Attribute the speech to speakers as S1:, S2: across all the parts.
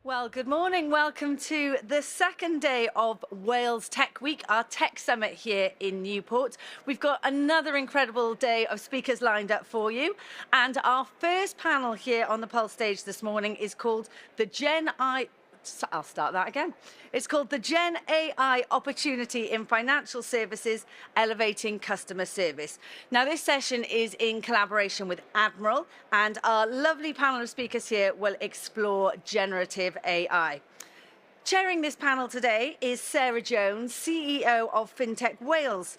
S1: Well, good morning. Welcome to the second day of Wales Tech Week, our tech summit here in Newport. We've got another incredible day of speakers lined up for you. And our first panel here on the Pulse stage this morning is called the I'll start that again. It's called the GenAI Opportunity in Financial Services, Elevating Customer Service. Now, this session is in collaboration with Admiral, and our lovely panel of speakers here will explore generative AI. Chairing this panel today is Sarah Jones, CEO of FinTech Wales,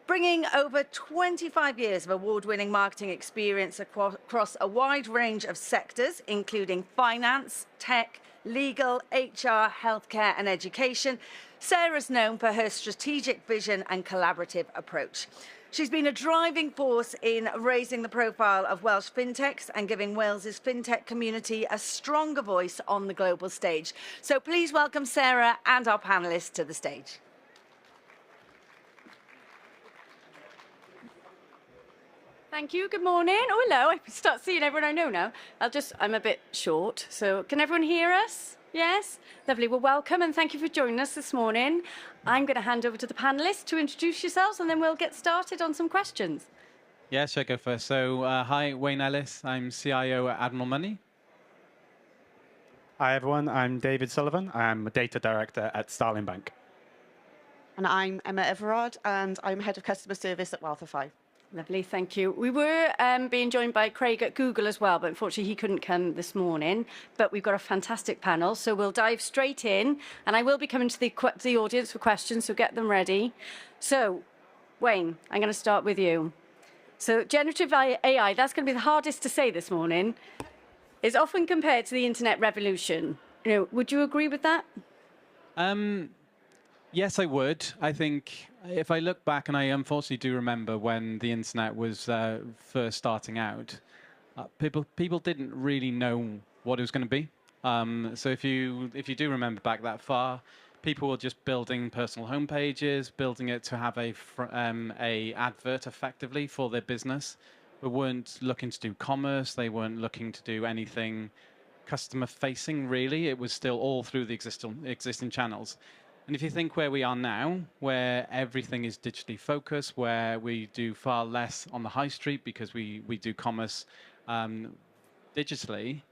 S1: bringing over 25 years of award-winning marketing experience across a wide range of sectors, including finance, tech, legal, HR, healthcare and education. Sarah's known for her strategic vision and collaborative approach. She's been a driving force in raising the profile of Welsh fintechs and giving Wales's fintech community a stronger voice on the global stage. So please welcome Sarah and our panellists to the stage. Thank you. Good morning. Oh, hello. I start seeing everyone I know now. I'm a bit short, so can everyone hear us? Yes? Lovely. Well, welcome and thank you for joining us this morning. I'm going to hand over to the panellists to introduce yourselves and then we'll get started on some questions.
S2: Yeah, should I go first? So, hi, Wayne Ellis. I'm CIO at Admiral Money.
S3: Hi, everyone. I'm David Sullivan. I'm a data director at Starling Bank.
S4: And I'm Emma Everard, and I'm head of customer service at Wealthify.
S1: Lovely, thank you. We were being joined by Craig at Google as well, but unfortunately he couldn't come this morning. But we've got a fantastic panel, so we'll dive straight in. And I will be coming to the audience for questions, so get them ready. So, Wayne, I'm going to start with you. So generative AI, that's going to be the hardest to say this morning, is often compared to the internet revolution. Would you agree with that?
S2: Yes, I would. I think if I look back, and I unfortunately do remember when the internet was first starting out, people didn't really know what it was going to be. So if you do remember back that far, people were just building personal homepages, building it to have a advert effectively for their business. They weren't looking to do commerce. They weren't looking to do anything customer facing. Really, it was still all through the existing channels. And if you think where we are now, where everything is digitally focused, where we do far less on the high street because we do commerce digitally,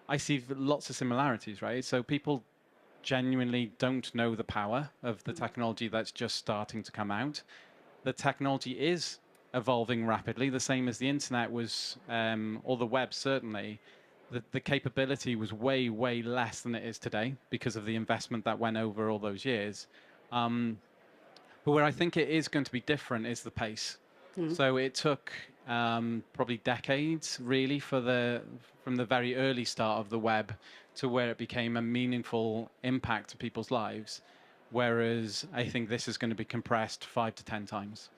S2: I see lots of similarities, right? So people genuinely don't know the power of the technology that's just starting to come out. The technology is evolving rapidly, the same as the internet was, or the web certainly. The capability was way, way less than it is today because of the investment that went over all those years. But where I think it is going to be different is the pace. So it took probably decades, really, from the very early start of the web to where it became a meaningful impact to people's lives. Whereas I think this is going to be compressed 5 to 10 times.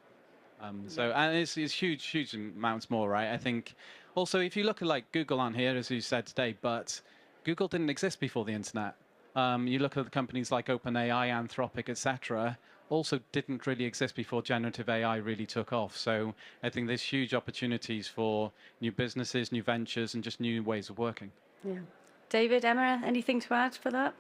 S2: And it's huge, huge amounts more, right? I think also if you look at like Google on here, as you said today, but Google didn't exist before the internet. You look at the companies like OpenAI, Anthropic, etc., also didn't really exist before generative AI really took off. So I think there's huge opportunities for new businesses, new ventures, and just new ways of working.
S1: Yeah. David, Emma, anything to add for that?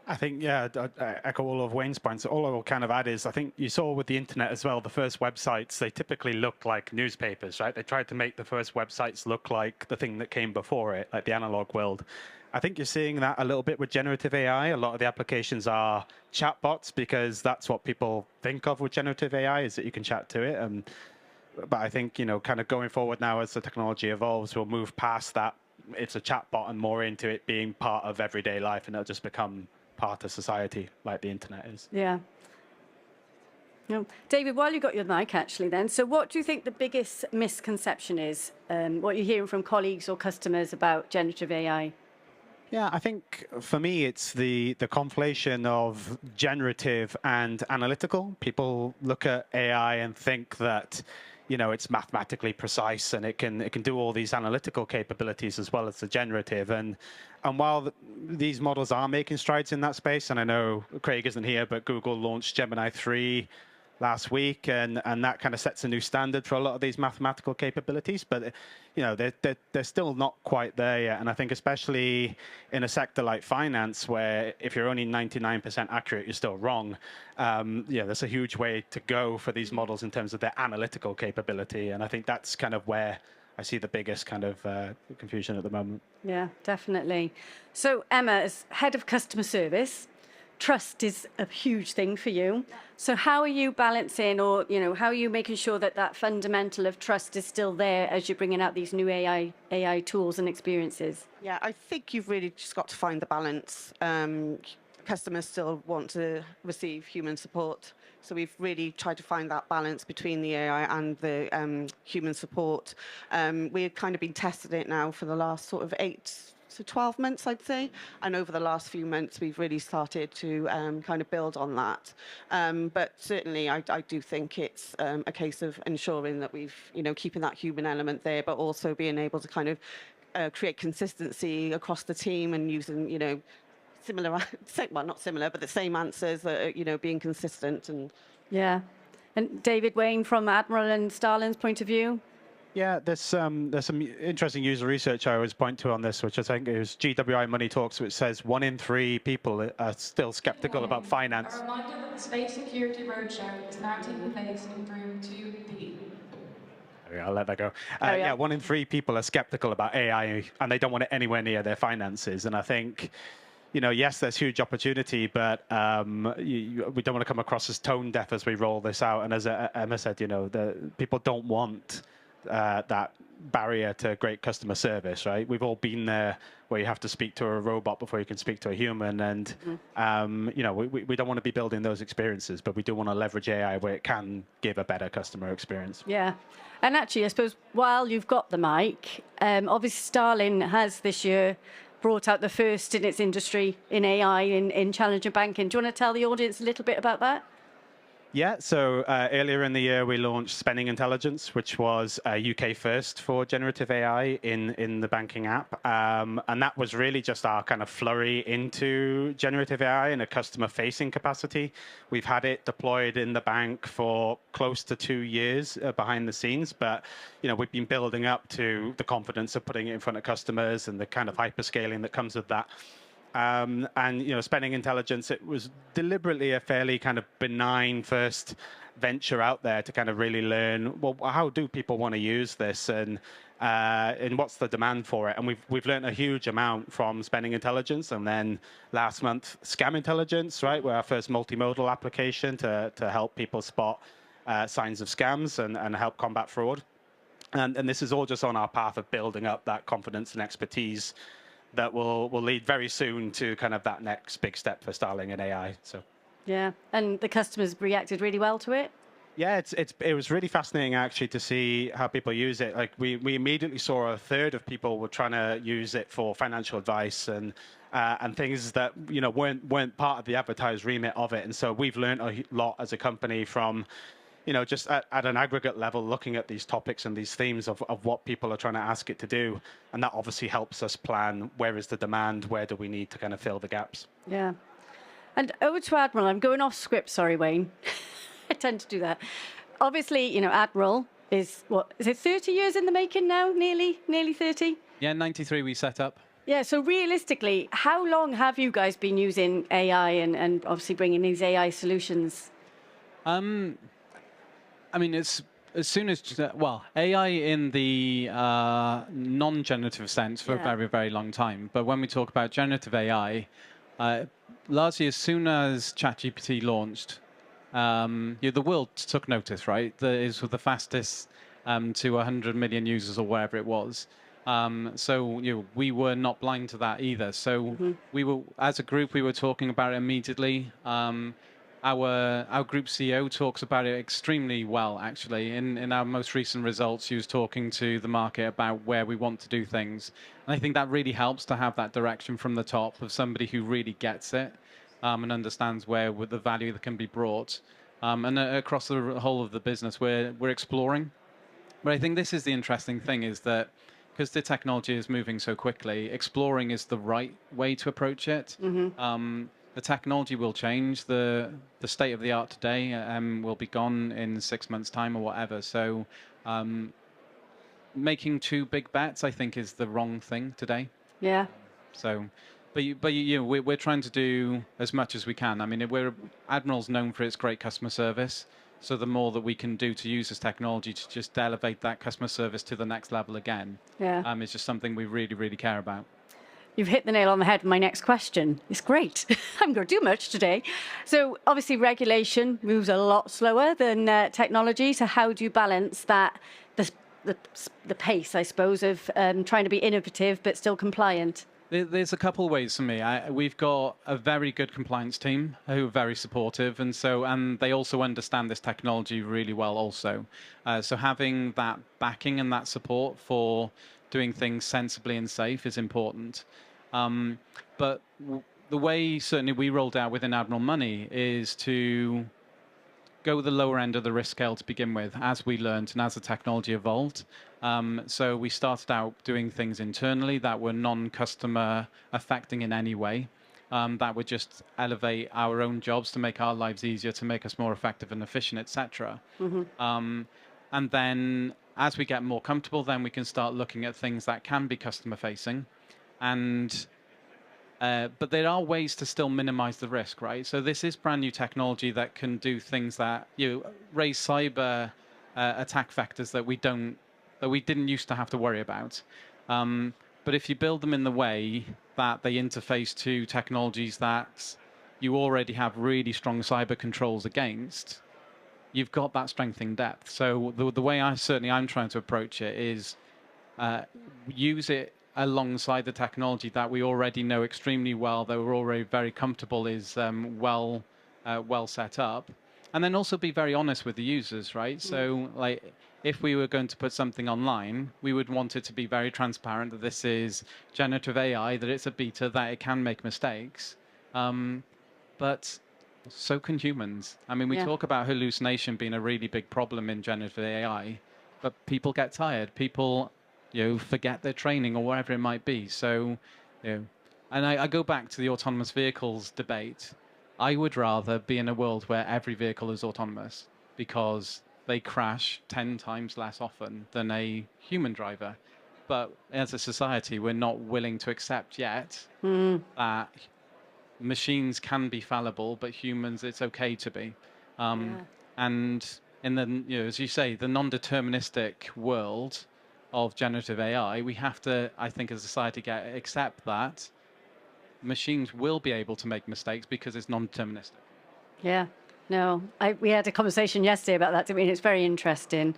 S3: I think, yeah, I echo all of Wayne's points. All I will kind of add is I think you saw with the internet as well, the first websites, they typically looked like newspapers, right? They tried to make the first websites look like the thing that came before it, like the analog world. I think you're seeing that a little bit with generative AI. A lot of the applications are chatbots because that's what people think of with generative AI is that you can chat to it. But I think, kind of going forward now as the technology evolves, we'll move past that. It's a chatbot and more into it being part of everyday life, and it'll just become part of society like the internet is.
S1: Yeah. No. David, while you got your mic actually then, so what do you think the biggest misconception is, what you're hearing from colleagues or customers about generative AI?
S3: Yeah, I think for me it's the conflation of generative and analytical. People look at AI and think that it's mathematically precise and it can do all these analytical capabilities as well as the generative. And while these models are making strides in that space, and I know Craig isn't here, but Google launched Gemini 3 last week, and that kind of sets a new standard for a lot of these mathematical capabilities. But they're still not quite there yet. And I think especially in a sector like finance, where if you're only 99% accurate, you're still wrong. There's a huge way to go for these models in terms of their analytical capability. And I think that's kind of where I see the biggest kind of confusion at the moment.
S1: Yeah, definitely. So Emma, as head of customer service, trust is a huge thing for you. So how are you balancing, or how are you making sure that that fundamental of trust is still there as you're bringing out these new AI tools and experiences?
S4: Yeah, I think you've really just got to find the balance. Customers still want to receive human support. So we've really tried to find that balance between the AI and the human support. We've kind of been testing it now for the last sort of 8 to 12 months, I'd say. And over the last few months, we've really started to kind of build on that. But certainly, I do think it's a case of ensuring that we've, keeping that human element there, but also being able to kind of create consistency across the team and using, similar, well, not similar, but the same answers that are, being consistent. And
S1: yeah. And David Wayne, from Admiral and Starling's point of view?
S3: Yeah, there's some interesting user research I always point to on this, which I think is GWI Money Talks, which says 1 in 3 people are still skeptical about finance.
S5: A reminder that the Space Security Roadshow is now taking place in room 2B.
S3: I'll let that go. Yeah, 1 in 3 people are skeptical about AI, and they don't want it anywhere near their finances. And I think, yes, there's huge opportunity, but we don't want to come across as tone deaf as we roll this out. And as Emma said, the people don't want that barrier to great customer service, right? We've all been there, where you have to speak to a robot before you can speak to a human, and we don't want to be building those experiences, but we do want to leverage AI where it can give a better customer experience.
S1: Yeah, and actually, I suppose while you've got the mic, obviously Starling has this year brought out the first in its industry in AI in Challenger Banking. Do you want to tell the audience a little bit about that?
S3: Yeah, so earlier in the year, we launched Spending Intelligence, which was a UK first for generative AI in the banking app. And that was really just our kind of flurry into generative AI in a customer-facing capacity. We've had it deployed in the bank for close to 2 years behind the scenes, but we've been building up to the confidence of putting it in front of customers and the kind of hyperscaling that comes with that. And Spending Intelligence, it was deliberately a fairly kind of benign first venture out there to kind of really learn, well, how do people want to use this, and what's the demand for it? And we've learned a huge amount from Spending Intelligence, and then last month Scam Intelligence, right? We're our first multimodal application to help people spot signs of scams and help combat fraud. And this is all just on our path of building up that confidence and expertise that will lead very soon to kind of that next big step for Starling and AI. So,
S1: yeah, and the customers reacted really well to it.
S3: Yeah, it was really fascinating actually to see how people use it. Like we immediately saw a third of people were trying to use it for financial advice and things that weren't part of the advertised remit of it. And so we've learned a lot as a company from just at an aggregate level, looking at these topics and these themes of what people are trying to ask it to do. And that obviously helps us plan where is the demand, where do we need to kind of fill the gaps.
S1: Yeah. And over to Admiral. I'm going off script, sorry, Wayne. I tend to do that. Obviously, Admiral is, is it 30 years in the making now? Nearly 30?
S2: Yeah, 93 we set up.
S1: Yeah, so realistically, how long have you guys been using AI and obviously bringing these AI solutions?
S2: I mean, it's as soon as, AI in the non-generative sense for a very, very long time. But when we talk about generative AI, largely as soon as ChatGPT launched, the world took notice, right? It was the fastest to 100 million users or wherever it was. So we were not blind to that either. So we were, as a group, we were talking about it immediately. Our group CEO talks about it extremely well, actually. In our most recent results, he was talking to the market about where we want to do things. And I think that really helps to have that direction from the top of somebody who really gets it and understands where the value that can be brought. And across the whole of the business, we're exploring. But I think this is the interesting thing, is that because the technology is moving so quickly, exploring is the right way to approach it. the technology will change. The state of the art today will be gone in 6 months' time or whatever. So making too big bets, I think, is the wrong thing today.
S1: Yeah.
S2: So, we're trying to do as much as we can. I mean, Admiral's known for its great customer service. So the more that we can do to use this technology to just elevate that customer service to the next level again, is just something we really, really care about.
S1: You've hit the nail on the head with my next question. It's great. I'm going to do much today. So obviously regulation moves a lot slower than technology. So how do you balance that, the pace, I suppose, of trying to be innovative but still compliant?
S2: There's a couple of ways for me. We've got a very good compliance team who are very supportive, and they also understand this technology really well also. So having that backing and that support for doing things sensibly and safe is important. But the way certainly we rolled out within Admiral Money is to go the lower end of the risk scale to begin with, as we learned and as the technology evolved. So we started out doing things internally that were non-customer affecting in any way, that would just elevate our own jobs to make our lives easier, to make us more effective and efficient, etc. And then as we get more comfortable, then we can start looking at things that can be customer facing. But there are ways to still minimize the risk, right? So this is brand new technology that can do things that raise cyber attack vectors that we didn't used to have to worry about. But if you build them in the way that they interface to technologies that you already have really strong cyber controls against, you've got that strength in depth. So the way I'm trying to approach it is use it alongside the technology that we already know extremely well, that we're already very comfortable is well set up, and then also be very honest with the users, right? So like, if we were going to put something online, we would want it to be very transparent that this is generative AI, that it's a beta, that it can make mistakes, but so can humans. I mean, we talk about hallucination being a really big problem in generative AI, but people get tired. People forget their training or whatever it might be. So, and I go back to the autonomous vehicles debate. I would rather be in a world where every vehicle is autonomous because they crash 10 times less often than a human driver. But as a society, we're not willing to accept yet that machines can be fallible, but humans, it's okay to be. And in the, as you say, the non-deterministic world of generative AI, we have to, I think, as a society, accept that machines will be able to make mistakes because it's non-deterministic. Yeah.
S1: No, we had a conversation yesterday about that, didn't we? And it's very interesting.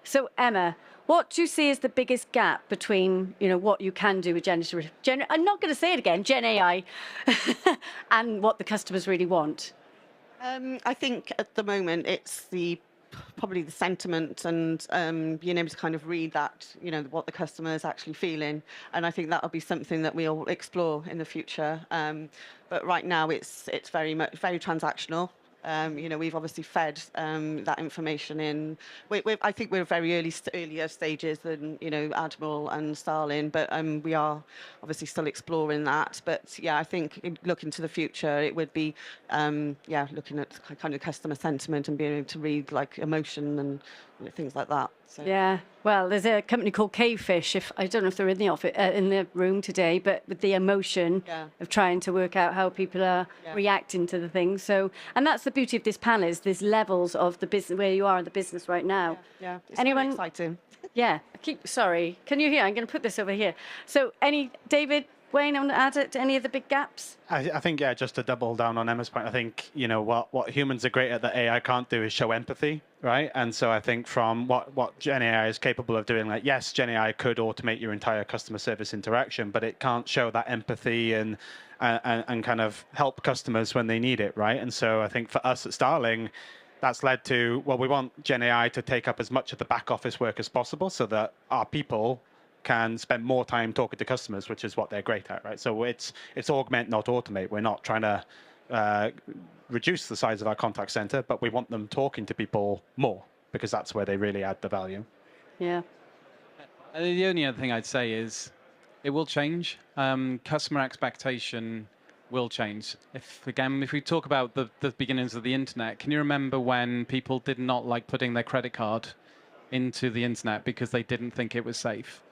S1: So, Emma, what do you see as the biggest gap between, what you can do with generative, I'm not going to say it again, Gen AI, and what the customers really want?
S4: I think at the moment it's probably the sentiment and being able to kind of read that, what the customer is actually feeling. And I think that'll be something that we'll explore in the future. But right now it's very transactional. We've obviously fed that information in. I think we're very earlier stages than Admiral and Starling, but we are obviously still exploring that. But yeah, I think looking to the future, it would be looking at kind of customer sentiment and being able to read like emotion and things like that. So.
S1: Yeah, well, there's a company called Cavefish. I don't know if they're in the office, in the room today, but with the emotion of trying to work out how people are reacting to the things. So, and that's the beauty of this panel, is there's levels of the business, where you are in the business right now.
S4: Yeah, it's
S1: anyone
S4: very exciting.
S1: Yeah, sorry, can you hear? I'm going to put this over here. So, David, Wayne, want to add to any of the big gaps?
S3: I think, just to double down on Emma's point, I think, what humans are great at that AI can't do is show empathy, right? And so I think from what GenAI is capable of doing, like, yes, GenAI could automate your entire customer service interaction, but it can't show that empathy and kind of help customers when they need it, right? And so I think for us at Starling, that's led to, we want GenAI to take up as much of the back office work as possible so that our people can spend more time talking to customers, which is what they're great at, right? So it's augment, not automate. We're not trying to reduce the size of our contact center, but we want them talking to people more because that's where they really add the value.
S1: Yeah.
S2: The only other thing I'd say is it will change. Customer expectation will change. If we talk about the beginnings of the internet, can you remember when people did not like putting their credit card into the internet because they didn't think it was safe?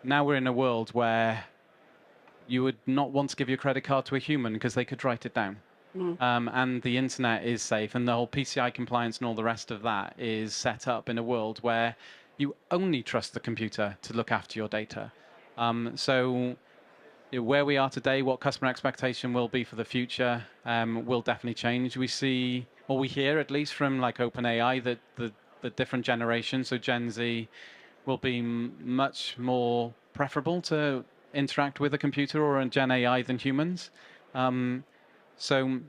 S2: Now we're in a world where you would not want to give your credit card to a human because they could write it down. And the internet is safe, and the whole PCI compliance and all the rest of that is set up in a world where you only trust the computer to look after your data. So where we are today, what customer expectation will be for the future, will definitely change. We see, or we hear at least from like OpenAI, that the different generations, so Gen Z, will be much more preferable to interact with a computer or a Gen AI than humans. So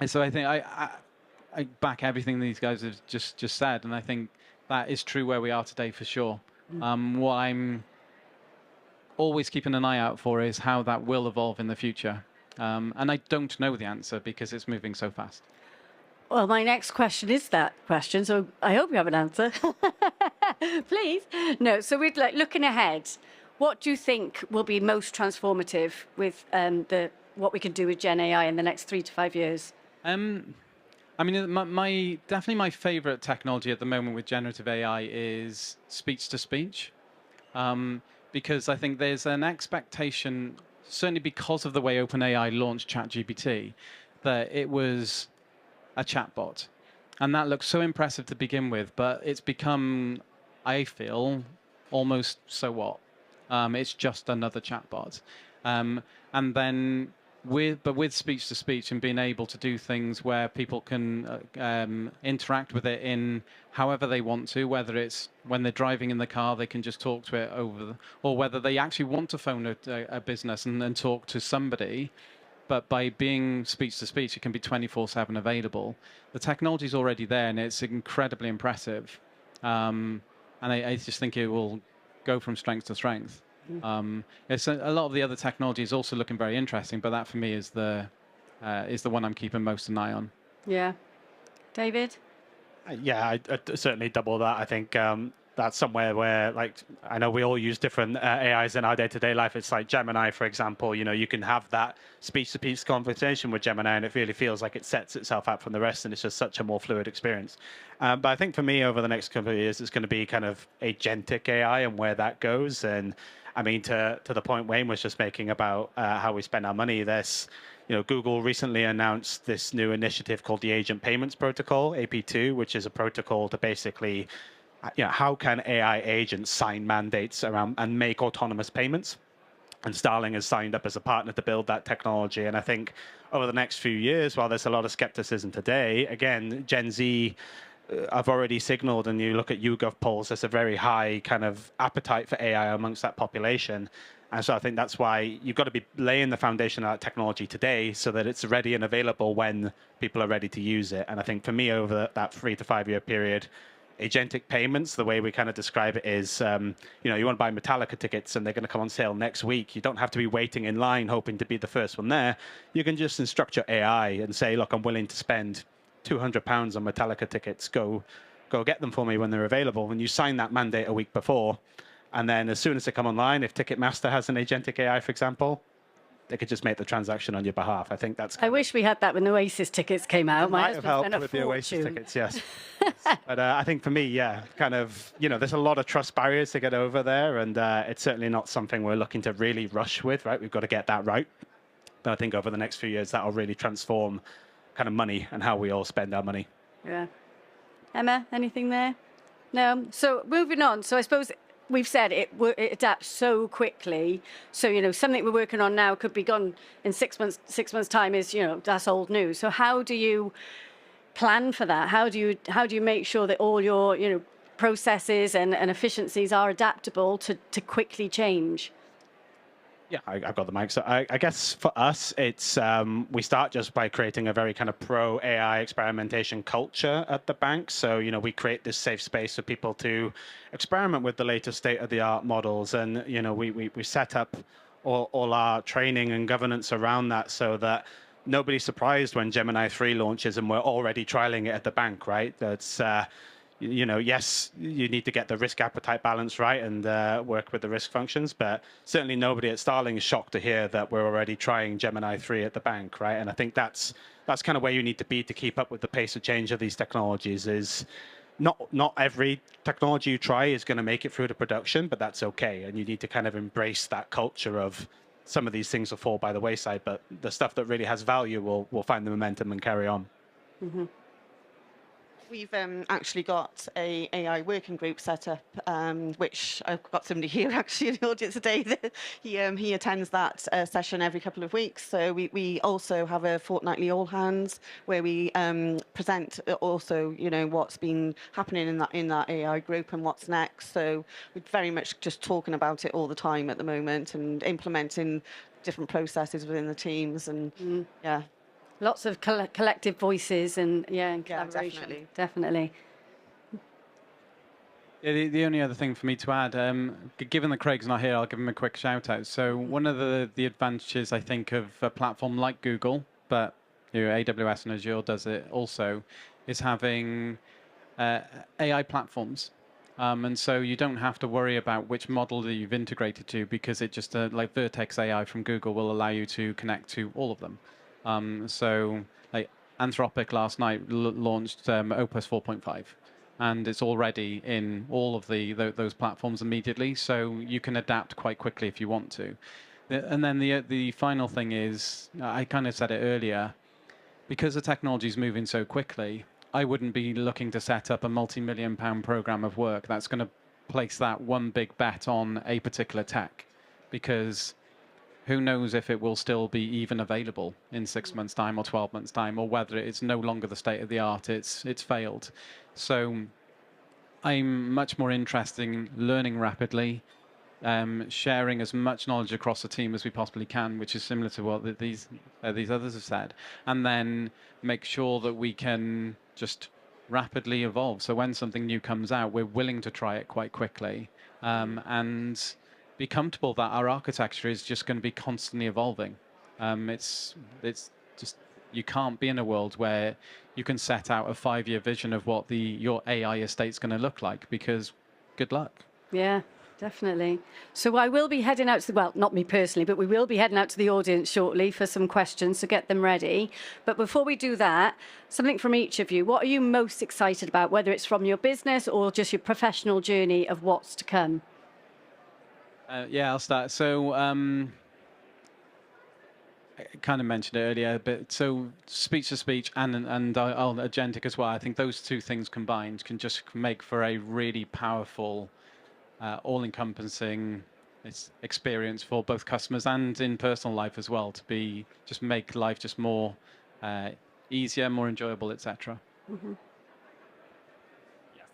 S2: I think I back everything these guys have just said, and I think that is true where we are today for sure. What I'm always keeping an eye out for is how that will evolve in the future. And I don't know the answer because it's moving so fast.
S6: Well, my next question is that question, so I hope you have an answer. Please. No, so we're like looking ahead. What do you think will be most transformative with what we can do with Gen AI in the next 3 to 5 years?
S2: I mean, definitely my favorite technology at the moment with generative AI is speech to speech. Because I think there's an expectation, certainly because of the way OpenAI launched ChatGPT, that it was a chatbot. And that looks so impressive to begin with, but it's become, I feel, almost so what? It's just another chatbot. And then with speech to speech and being able to do things where people can interact with it in however they want to, whether it's when they're driving in the car, they can just talk to it or whether they actually want to phone a business and then talk to somebody. But by being speech to speech, it can be 24/7 available. The technology is already there, and it's incredibly impressive. And I just think it will go from strength to strength. It's a lot of the other technology is also looking very interesting, but that for me is the one I'm keeping most an eye on.
S6: Yeah. David?
S3: Yeah, I'd certainly double that. I think that's somewhere where, like, I know we all use different AIs in our day-to-day life. It's like Gemini, for example. You can have that speech-to-speech conversation with Gemini, and it really feels like it sets itself out from the rest, and it's just such a more fluid experience. But I think for me, over the next couple of years, it's going to be kind of agentic AI and where that goes. And I mean, to the point Wayne was just making about how we spend our money, Google recently announced this new initiative called the Agent Payments Protocol, AP2, which is a protocol to basically, how can AI agents sign mandates around and make autonomous payments? And Starling has signed up as a partner to build that technology. And I think over the next few years, while there's a lot of skepticism today, again, Gen Z have already signaled, and you look at YouGov polls, there's a very high kind of appetite for AI amongst that population. And so I think that's why you've got to be laying the foundation of that technology today so that it's ready and available when people are ready to use it. And I think for me, over that 3 to 5 year period, agentic payments, the way we kind of describe it is, you want to buy Metallica tickets and they're going to come on sale next week. You don't have to be waiting in line hoping to be the first one there. You can just instruct your AI and say, look, I'm willing to spend £200 on Metallica tickets. Go get them for me when they're available. And you sign that mandate a week before. And then as soon as they come online, if Ticketmaster has an agentic AI, for example, they could just make the transaction on your behalf. I think that's...
S6: I wish we had that when the Oasis tickets came out.
S3: Might have helped with the Oasis tickets, yes. But I think for me, kind of, there's a lot of trust barriers to get over there. And it's certainly not something we're looking to really rush with, right? We've got to get that right. But I think over the next few years, that'll really transform kind of money and how we all spend our money.
S6: Yeah. Emma, anything there? No. So moving on. So I suppose we've said it adapts so quickly. So, something we're working on now could be gone in 6 months. 6 months' time is, that's old news. So how do you plan for that? How do you make sure that all your, processes and efficiencies are adaptable to quickly change?
S3: Yeah, I've got the mic. So I guess for us, it's we start just by creating a very kind of pro-AI experimentation culture at the bank. So, we create this safe space for people to experiment with the latest state-of-the-art models. And, we set up all our training and governance around that so that nobody's surprised when Gemini 3 launches and we're already trialing it at the bank, right? That's... yes, you need to get the risk appetite balance right and work with the risk functions, but certainly nobody at Starling is shocked to hear that we're already trying Gemini 3 at the bank, right? And I think that's kind of where you need to be to keep up with the pace of change of these technologies. Is not every technology you try is going to make it through to production, but that's okay. And you need to kind of embrace that culture of some of these things will fall by the wayside, but the stuff that really has value will find the momentum and carry on.
S4: Mm-hmm. We've actually got a AI working group set up, which I've got somebody here actually in the audience today. He attends that session every couple of weeks. So we also have a fortnightly all hands where we present also, what's been happening in that AI group and what's next. So we're very much just talking about it all the time at the moment and implementing different processes within the teams and yeah.
S6: Lots of collective voices and collaboration.
S4: Yeah,
S6: Definitely.
S2: Yeah, the only other thing for me to add, given that Craig's not here, I'll give him a quick shout out. So one of the advantages I think of a platform like Google, but AWS and Azure does it also, is having AI platforms. And so you don't have to worry about which model that you've integrated to, because it just like Vertex AI from Google will allow you to connect to all of them. So like Anthropic last night launched Opus 4.5, and it's already in all of those platforms immediately. So you can adapt quite quickly if you want to. And then the final thing is, I kind of said it earlier, because the technology is moving so quickly, I wouldn't be looking to set up a multi-million-pound program of work that's going to place that one big bet on a particular tech, because who knows if it will still be even available in 6 months' time or 12 months' time, or whether it's no longer the state of the art, it's failed. So I'm much more interested in learning rapidly, sharing as much knowledge across the team as we possibly can, which is similar to what these others have said, and then make sure that we can just rapidly evolve. So when something new comes out, we're willing to try it quite quickly, and be comfortable that our architecture is just going to be constantly evolving. It's just, you can't be in a world where you can set out a 5-year vision of what your AI estate's going to look like, because good luck.
S6: Yeah, definitely. So I will be heading out to well, not me personally, but we will be heading out to the audience shortly for some questions, so get them ready. But before we do that, something from each of you. What are you most excited about, whether it's from your business or just your professional journey of what's to come?
S2: Yeah, I'll start. So I kind of mentioned it earlier, but so speech-to-speech and agentic as well. I think those two things combined can just make for a really powerful, all-encompassing experience for both customers and in personal life as well, to just make life just more easier, more enjoyable, etc.
S6: Mm-hmm.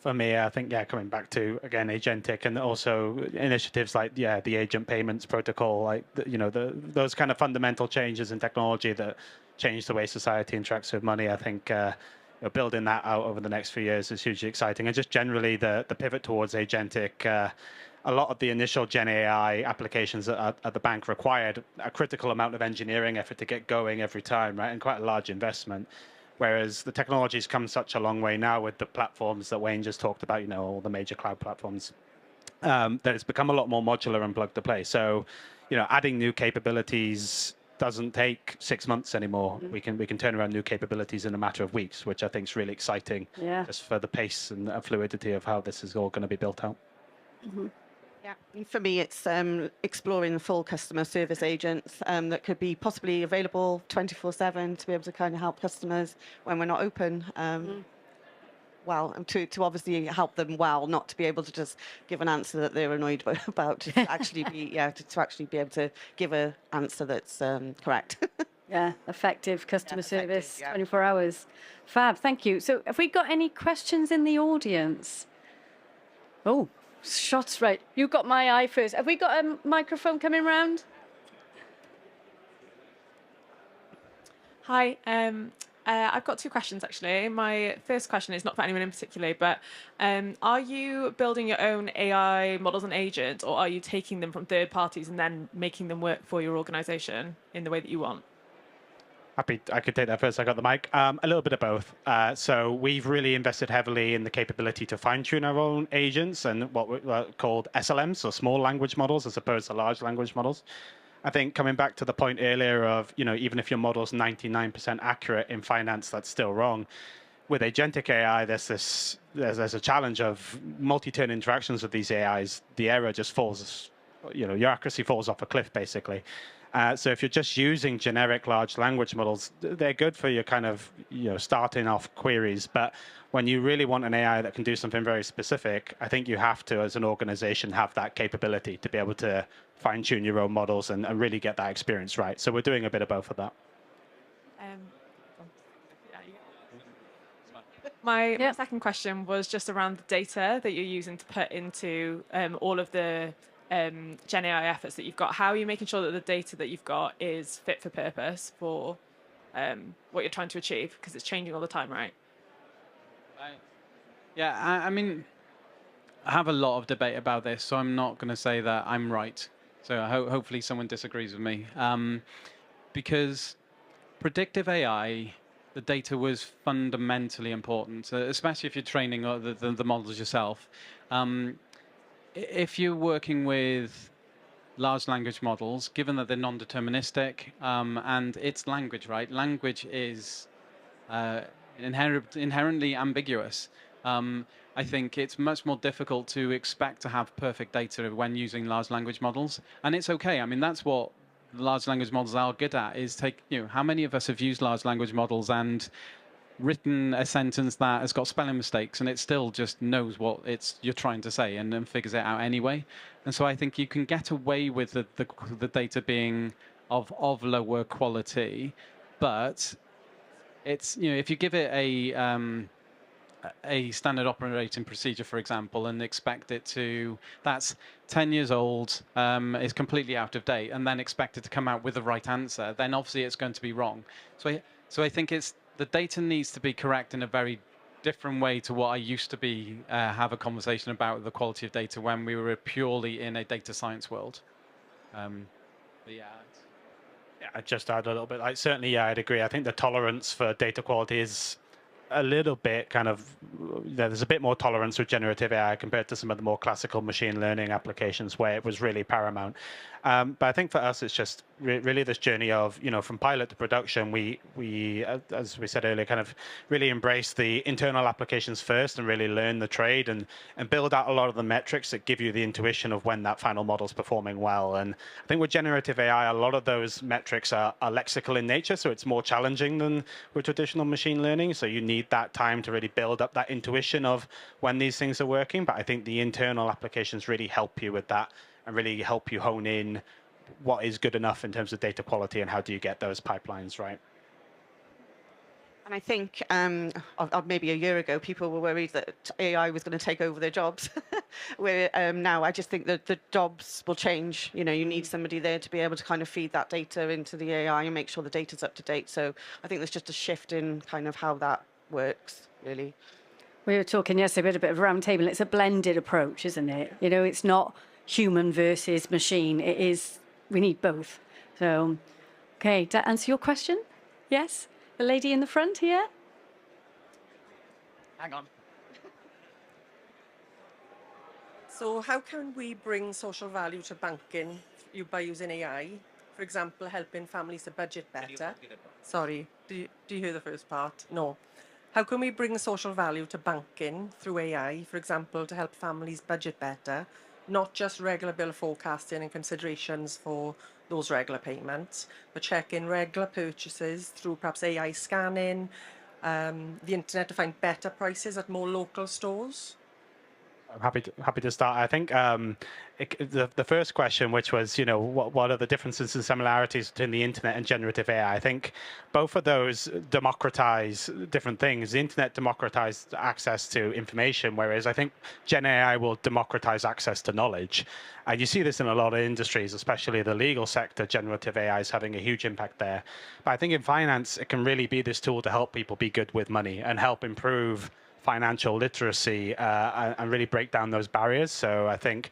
S3: For me, I think, coming back to, again, agentic and also initiatives like, the agent payments protocol, like, those kind of fundamental changes in technology that change the way society interacts with money. I think building that out over the next few years is hugely exciting. And just generally the pivot towards agentic, a lot of the initial GenAI applications at the bank required a critical amount of engineering effort to get going every time, right? And quite a large investment. Whereas the technology's come such a long way now with the platforms that Wayne just talked about, all the major cloud platforms, that it's become a lot more modular and plug to play. So, adding new capabilities doesn't take 6 months anymore. Mm-hmm. We can turn around new capabilities in a matter of weeks, which I think is really exciting. Yeah. Just for the pace and fluidity of how this is all going to be built out.
S4: Mm-hmm. Yeah, for me, it's exploring the full customer service agents that could be possibly available 24/7 to be able to kind of help customers when we're not open. Well, to obviously help them well, not to be able to just give an answer that they're annoyed about, to actually be to actually be able to give an answer that's correct.
S6: Yeah, effective customer service, 24 hours. Fab, thank you. So have we got any questions in the audience? Oh. Shots right. You got my eye first. Have we got a microphone coming round?
S7: Hi. I've got 2 questions, actually. My first question is not for anyone in particular, but are you building your own AI models and agents, or are you taking them from third parties and then making them work for your organization in the way that you want?
S3: Happy, I could take that first. I got the mic. A little bit of both. So we've really invested heavily in the capability to fine-tune our own agents and what we called SLMs, or small language models, as opposed to large language models. I think coming back to the point earlier of, even if your model's 99% accurate in finance, that's still wrong. With agentic AI, there's a challenge of multi-turn interactions with these AIs. The error just falls, your accuracy falls off a cliff, basically. So if you're just using generic large language models, they're good for your kind of starting off queries. But when you really want an AI that can do something very specific, I think you have to, as an organization, have that capability to be able to fine-tune your own models and really get that experience right. So we're doing a bit of both of that.
S7: My second question was just around the data that you're using to put into all of the GenAI efforts that you've got. How are you making sure that the data that you've got is fit for purpose for what you're trying to achieve? Because it's changing all the time, right?
S2: I mean, I have a lot of debate about this, so I'm not going to say that I'm right. So hopefully someone disagrees with me. Because predictive AI, the data was fundamentally important, especially if you're training the models yourself. If you're working with large language models, given that they're non-deterministic and it's language, right? Language is inherently ambiguous. I think it's much more difficult to expect to have perfect data when using large language models, and it's okay. I mean, that's what large language models are good at, is take, how many of us have used large language models and written a sentence that has got spelling mistakes and it still just knows what you're trying to say and then figures it out anyway. And so I think you can get away with the data being of lower quality, but it's, if you give it a standard operating procedure, for example, and expect it that's 10 years old, is completely out of date, and then expect it to come out with the right answer, then obviously it's going to be wrong. So I think the data needs to be correct in a very different way to what I used to have a conversation about the quality of data when we were purely in a data science world.
S3: I'd just add a little bit. Certainly, I'd agree. I think the tolerance for data quality is a little bit there's a bit more tolerance with generative AI compared to some of the more classical machine learning applications where it was really paramount. But I think for us, it's just really this journey of, from pilot to production, we, as we said earlier, kind of really embrace the internal applications first and really learn the trade and build out a lot of the metrics that give you the intuition of when that final model's performing well. And I think with generative AI, a lot of those metrics are lexical in nature, so it's more challenging than with traditional machine learning. So you need that time to really build up that intuition of when these things are working. But I think the internal applications really help you with that and really help you hone in what is good enough in terms of data quality and how do you get those pipelines right.
S4: And I think maybe a year ago, people were worried that AI was going to take over their jobs. Where now I just think that the jobs will change. You need somebody there to be able to kind of feed that data into the AI and make sure the data's up to date. So I think there's just a shift in kind of how that works, really.
S6: We were talking yesterday about a bit of a round table. It's a blended approach, isn't it? It's not human versus machine. It is, we need both. So, okay, did that answer your question? Yes? The lady in the front here?
S8: Hang on. So how can we bring social value to banking by using AI? For example, helping families to budget better. Sorry, do you hear the first part? No. How can we bring social value to banking through AI, for example, to help families budget better, not just regular bill forecasting and considerations for those regular payments, but checking regular purchases through perhaps AI scanning, the internet to find better prices at more local stores?
S3: I'm happy to start. I think the first question, which was, what are the differences and similarities between the internet and generative AI? I think both of those democratize different things. The internet democratized access to information, whereas I think Gen AI will democratize access to knowledge. And you see this in a lot of industries, especially the legal sector. Generative AI is having a huge impact there. But I think in finance, it can really be this tool to help people be good with money and help improve financial literacy and really break down those barriers. So I think,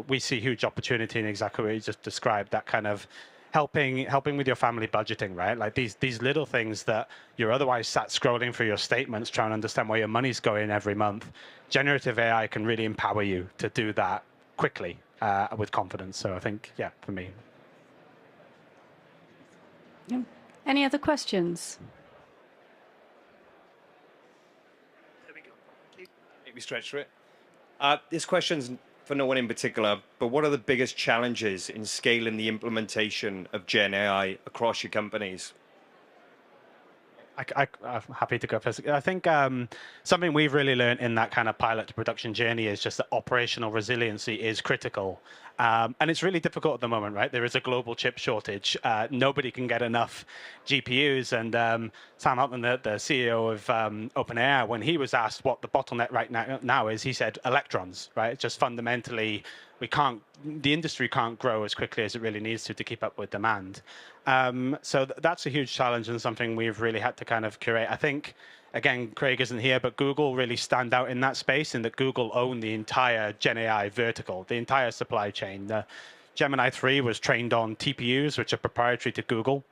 S3: we see huge opportunity in exactly what you just described, that kind of helping with your family budgeting, right? Like these little things that you're otherwise sat scrolling through your statements trying to understand where your money's going every month. Generative AI can really empower you to do that quickly with confidence. So I think, yeah, for me.
S6: Yeah. Any other questions?
S9: There we go. Make me stretch for it. This question's for no one in particular, but what are the biggest challenges in scaling the implementation of Gen AI across your companies?
S3: I'm happy to go first. I think something we've really learned in that kind of pilot to production journey is just that operational resiliency is critical. And it's really difficult at the moment, right? There is a global chip shortage. Nobody can get enough GPUs. And Sam Altman, the CEO of OpenAI, when he was asked what the bottleneck right now is, he said electrons, right? It's just fundamentally, the industry can't grow as quickly as it really needs to keep up with demand. So that's a huge challenge and something we've really had to kind of curate. I think, again, Craig isn't here, but Google really stand out in that space in that Google own the entire GenAI vertical, the entire supply chain. The Gemini 3 was trained on TPUs, which are proprietary to Google.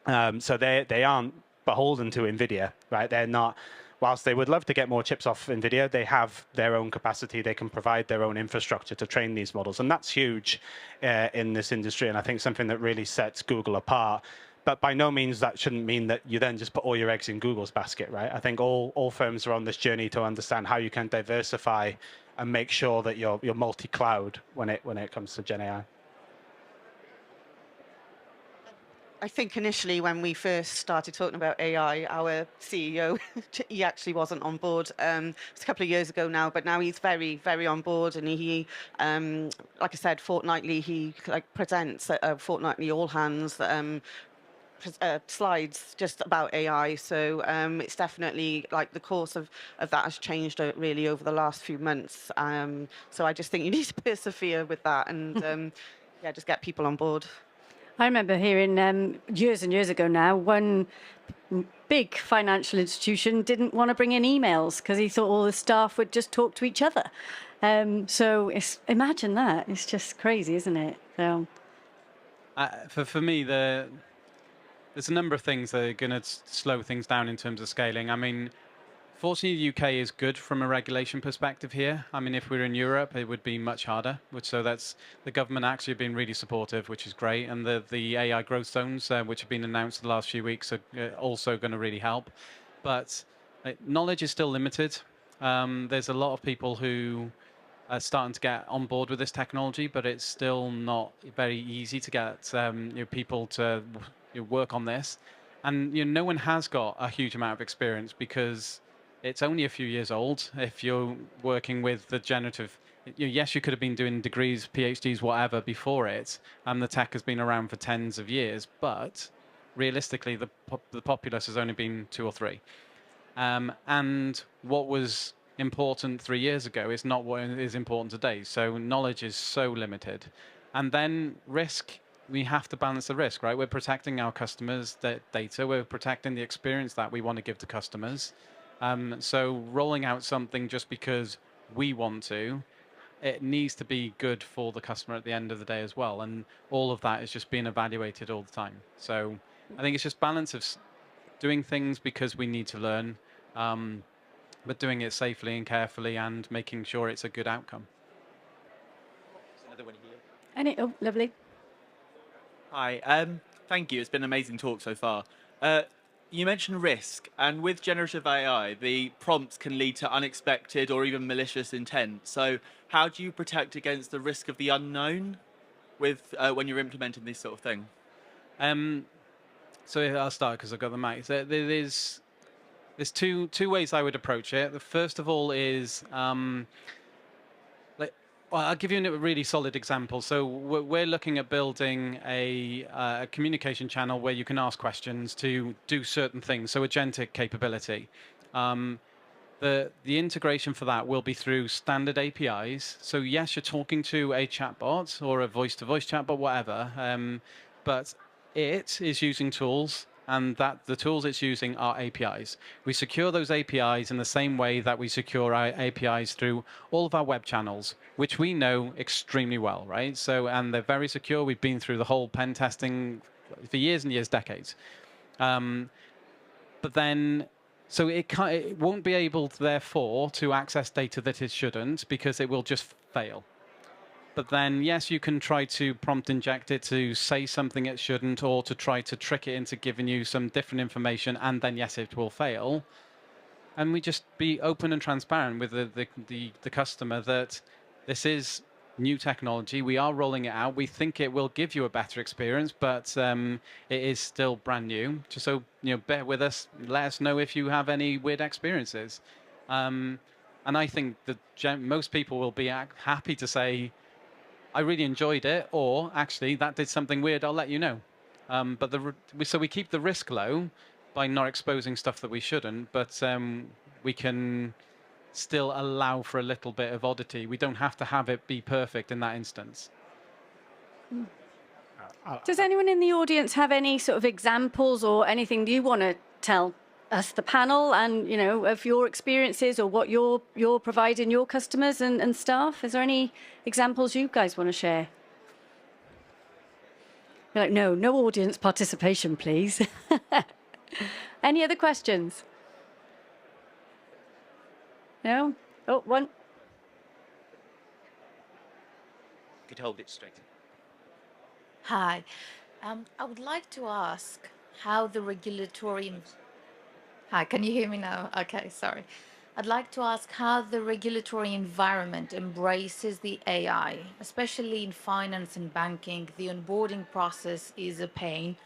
S3: So they aren't beholden to NVIDIA, right? They're not. Whilst they would love to get more chips off NVIDIA, they have their own capacity. They can provide their own infrastructure to train these models. And that's huge in this industry, and I think something that really sets Google apart. But by no means that shouldn't mean that you then just put all your eggs in Google's basket, right? I think all firms are on this journey to understand how you can diversify and make sure that you're multi-cloud when it comes to Gen AI.
S4: I think initially when we first started talking about AI, our CEO, he actually wasn't on board. It was a couple of years ago now, but now he's very, very on board. And he, like I said, fortnightly, he presents fortnightly all hands slides just about AI. So it's definitely like the course of that has changed really over the last few months. So I just think you need to persevere with that and yeah, just get people on board.
S6: I remember hearing years and years ago now, one big financial institution didn't want to bring in emails because he thought all the staff would just talk to each other. So imagine that. It's just crazy, isn't it? So,
S2: for me, there's a number of things that are going to slow things down in terms of scaling. I mean, fortunately, the UK is good from a regulation perspective here. I mean, if we were in Europe, it would be much harder. So that's the government actually been really supportive, which is great. And the AI growth zones, which have been announced the last few weeks, are also going to really help. But knowledge is still limited. There's a lot of people who are starting to get on board with this technology, but it's still not very easy to get people to work on this. And no one has got a huge amount of experience because it's only a few years old. If you're working with the generative, yes, you could have been doing degrees, PhDs, whatever before it, and the tech has been around for tens of years. But realistically, the populace has only been 2 or 3. And what was important 3 years ago is not what is important today. So knowledge is so limited. And then risk, we have to balance the risk, right? We're protecting our customers' data. We're protecting the experience that we want to give to customers. So rolling out something just because we want to, it needs to be good for the customer at the end of the day as well. And all of that is just being evaluated all the time. So I think it's just balance of doing things because we need to learn, but doing it safely and carefully and making sure it's a good outcome.
S9: Another one here.
S6: oh, lovely.
S10: Hi, thank you. It's been an amazing talk so far. You mentioned risk, and with generative AI, the prompts can lead to unexpected or even malicious intent. So how do you protect against the risk of the unknown with when you're implementing this sort of thing?
S2: So I'll start because I've got the mic. So there's two ways I would approach it. The first of all is well, I'll give you a really solid example. So we're looking at building a communication channel where you can ask questions to do certain things, so agentic capability. The integration for that will be through standard APIs. So yes, you're talking to a chatbot or a voice-to-voice chatbot, whatever, but it is using tools and that the tools it's using are APIs. We secure those APIs in the same way that we secure our APIs through all of our web channels, which we know extremely well, right? So, and they're very secure. We've been through the whole pen testing for years and years, decades. But then, so it won't be able, therefore, to access data that it shouldn't, because it will just fail. But then, yes, you can try to prompt inject it to say something it shouldn't, or to try to trick it into giving you some different information, and then, yes, it will fail. And we just be open and transparent with the customer that this is new technology. We are rolling it out. We think it will give you a better experience, but it is still brand new. Just so, bear with us. Let us know if you have any weird experiences. And I think that most people will be happy to say, I really enjoyed it, or actually that did something weird, I'll let you know. So we keep the risk low by not exposing stuff that we shouldn't, but we can still allow for a little bit of oddity. We don't have to have it be perfect in that instance.
S6: Does anyone in the audience have any sort of examples or anything you want to tell us, the panel, and of your experiences or what you're providing your customers and staff? Is there any examples you guys want to share? You're like, no audience participation, please. Any other questions? No? Oh, one.
S11: Could hold it straight.
S12: Hi. I would like to ask how the regulatory... Hi, can you hear me now? Okay, sorry. I'd like to ask how the regulatory environment embraces the AI, especially in finance and banking. The onboarding process is a pain.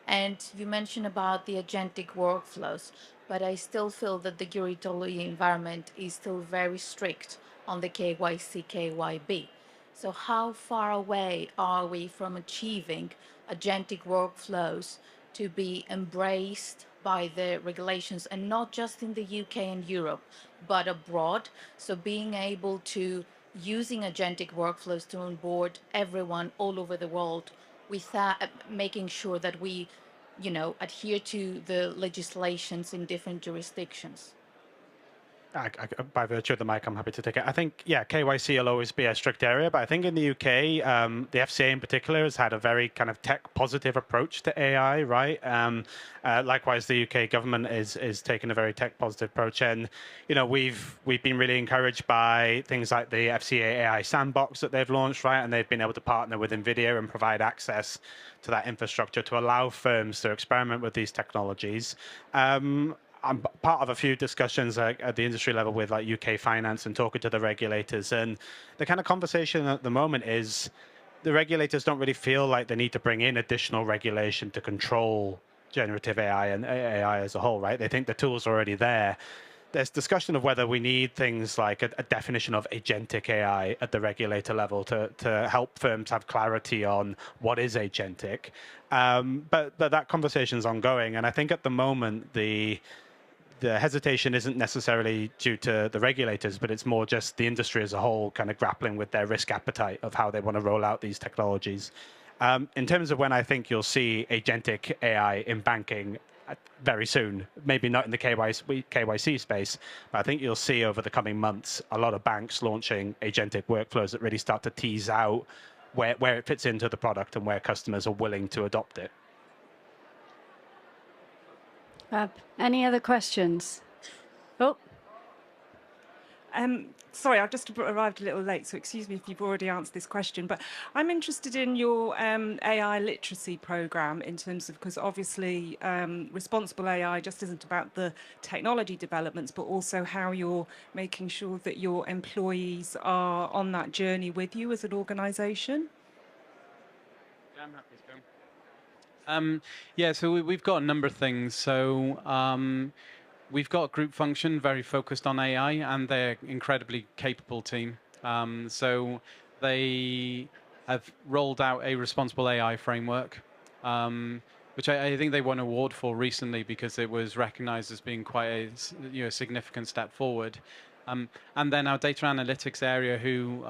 S12: And you mentioned about the agentic workflows, but I still feel that the regulatory environment is still very strict on the KYC, KYB. So how far away are we from achieving agentic workflows to be embraced by the regulations, and not just in the UK and Europe, but abroad? So being able to using agentic workflows to onboard everyone all over the world without making sure that we, adhere to the legislations in different jurisdictions.
S3: By virtue of the mic, I'm happy to take it. I think, KYC will always be a strict area, but I think in the UK, the FCA in particular has had a very kind of tech-positive approach to AI, right? Likewise, the UK government is taking a very tech-positive approach, and we've been really encouraged by things like the FCA AI sandbox that they've launched, right? And they've been able to partner with NVIDIA and provide access to that infrastructure to allow firms to experiment with these technologies. I'm part of a few discussions at the industry level with UK finance and talking to the regulators. And the kind of conversation at the moment is the regulators don't really feel like they need to bring in additional regulation to control generative AI and AI as a whole, right? They think the tools are already there. There's discussion of whether we need things like a definition of agentic AI at the regulator level to help firms have clarity on what is agentic. But that conversation is ongoing. And I think at the moment, the hesitation isn't necessarily due to the regulators, but it's more just the industry as a whole kind of grappling with their risk appetite of how they want to roll out these technologies. In terms of when I think you'll see agentic AI in banking, very soon, maybe not in the KYC space, but I think you'll see over the coming months a lot of banks launching agentic workflows that really start to tease out where it fits into the product and where customers are willing to adopt it.
S6: Any other questions? Oh.
S13: Sorry, I've just arrived a little late, so excuse me if you've already answered this question, but I'm interested in your AI literacy program in terms of, because obviously responsible AI just isn't about the technology developments, but also how you're making sure that your employees are on that journey with you as an organization.
S2: Yeah, I'm happy to go. So we've got a number of things. So we've got a group function very focused on AI, and they're incredibly capable team. So they have rolled out a responsible AI framework, which I think they won an award for recently because it was recognized as being quite a significant step forward. And then our data analytics area, who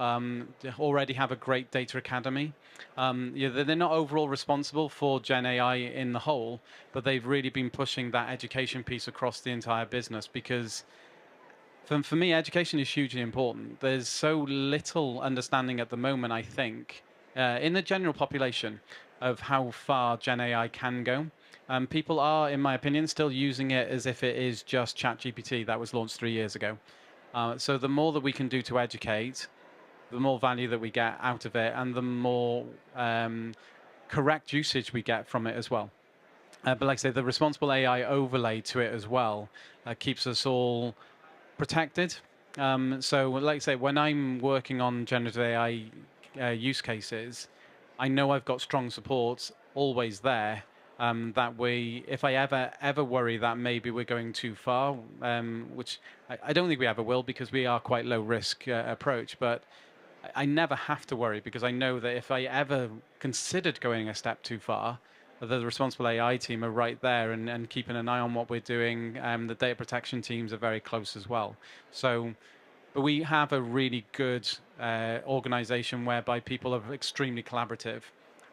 S2: already have a great data academy. They're not overall responsible for GenAI in the whole, but they've really been pushing that education piece across the entire business, because for me, education is hugely important. There's so little understanding at the moment, I think, in the general population of how far GenAI can go. People are, in my opinion, still using it as if it is just ChatGPT that was launched 3 years ago. So the more that we can do to educate, the more value that we get out of it, and the more correct usage we get from it as well. But like I say, the responsible AI overlay to it as well keeps us all protected. So like I say, when I'm working on generative AI use cases, I know I've got strong support always there. That way, if I ever worry that maybe we're going too far, which I don't think we ever will, because we are quite low risk approach, but I never have to worry, because I know that if I ever considered going a step too far, the responsible AI team are right there and keeping an eye on what we're doing. The data protection teams are very close as well. So, but we have a really good organization whereby people are extremely collaborative.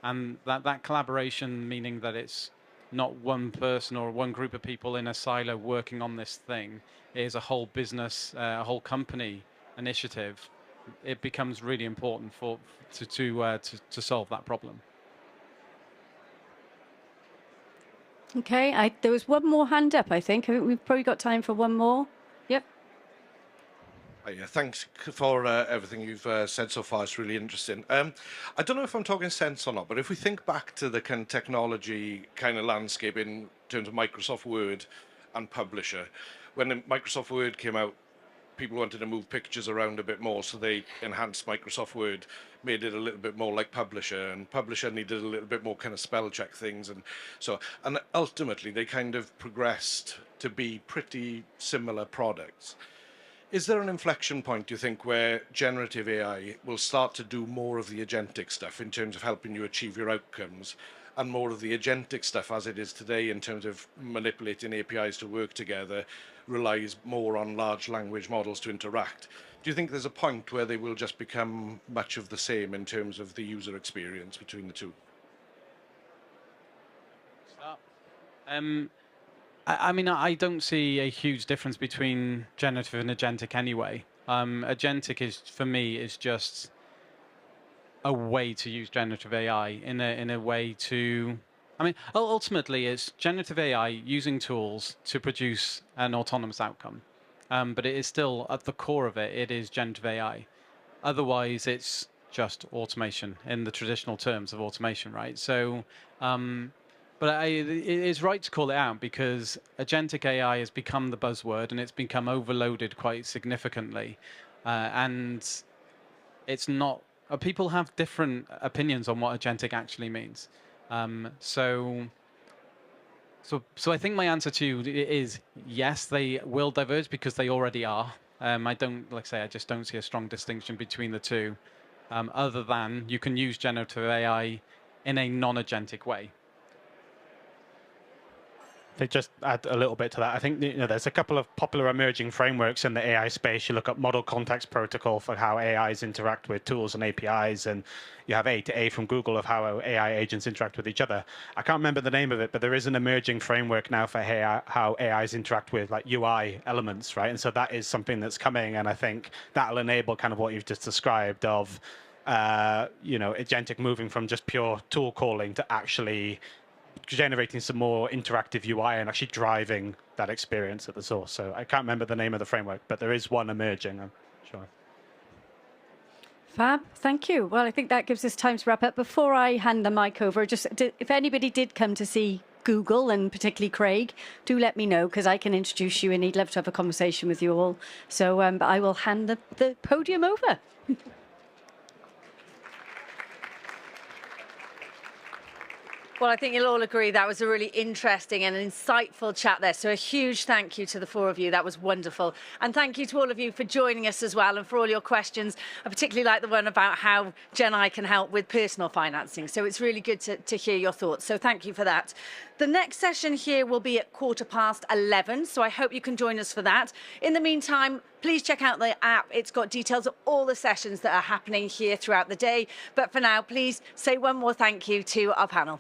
S2: And that collaboration, meaning that it's not one person or one group of people in a silo working on this thing, it is a whole business, a whole company initiative. It becomes really important to solve that problem.
S6: Okay, there was one more hand up, I think. We've probably got time for one more. Yep.
S14: Yeah, thanks for everything you've said so far. It's really interesting. I don't know if I'm talking sense or not, but if we think back to the kind of technology kind of landscape in terms of Microsoft Word and Publisher, when Microsoft Word came out, people wanted to move pictures around a bit more, so they enhanced Microsoft Word, made it a little bit more like Publisher, and Publisher needed a little bit more kind of spell check things, and ultimately they kind of progressed to be pretty similar products. Is there an inflection point, do you think, where generative AI will start to do more of the agentic stuff in terms of helping you achieve your outcomes, and more of the agentic stuff as it is today in terms of manipulating APIs to work together relies more on large language models to interact? Do you think there's a point where they will just become much of the same in terms of the user experience between the two?
S2: I mean, I don't see a huge difference between generative and agentic anyway. Agentic is, for me, is just a way to use generative AI in a way to, I mean, ultimately it's generative AI using tools to produce an autonomous outcome. But it is still, at the core of it, it is generative AI. Otherwise, it's just automation in the traditional terms of automation, right? So, but it is right to call it out, because agentic AI has become the buzzword and it's become overloaded quite significantly. And it's not, people have different opinions on what agentic actually means. So I think my answer to you is yes, they will diverge, because they already are. I don't, like I say, I just don't see a strong distinction between the two, other than you can use generative AI in a non-agentic way.
S3: They just add a little bit to that. I think there's a couple of popular emerging frameworks in the AI space. You look at Model Context Protocol for how AIs interact with tools and APIs, and you have A to A from Google of how AI agents interact with each other. I can't remember the name of it, but there is an emerging framework now for how AIs interact with like UI elements, right? And so that is something that's coming, and I think that'll enable kind of what you've just described of agentic moving from just pure tool calling to actually generating some more interactive UI and actually driving that experience at the source. So I can't remember the name of the framework, but there is one emerging, I'm sure.
S6: Fab, thank you. Well, I think that gives us time to wrap up. Before I hand the mic over, if anybody did come to see Google, and particularly Craig, do let me know, because I can introduce you and he'd love to have a conversation with you all. So but I will hand the podium over.
S1: Well, I think you'll all agree that was a really interesting and insightful chat there. So a huge thank you to the four of you. That was wonderful. And thank you to all of you for joining us as well, and for all your questions. I particularly like the one about how GenAI can help with personal financing. So it's really good to hear your thoughts. So thank you for that. The next session here will be at 11:15, so I hope you can join us for that. In the meantime, please check out the app. It's got details of all the sessions that are happening here throughout the day. But for now, please say one more thank you to our panel.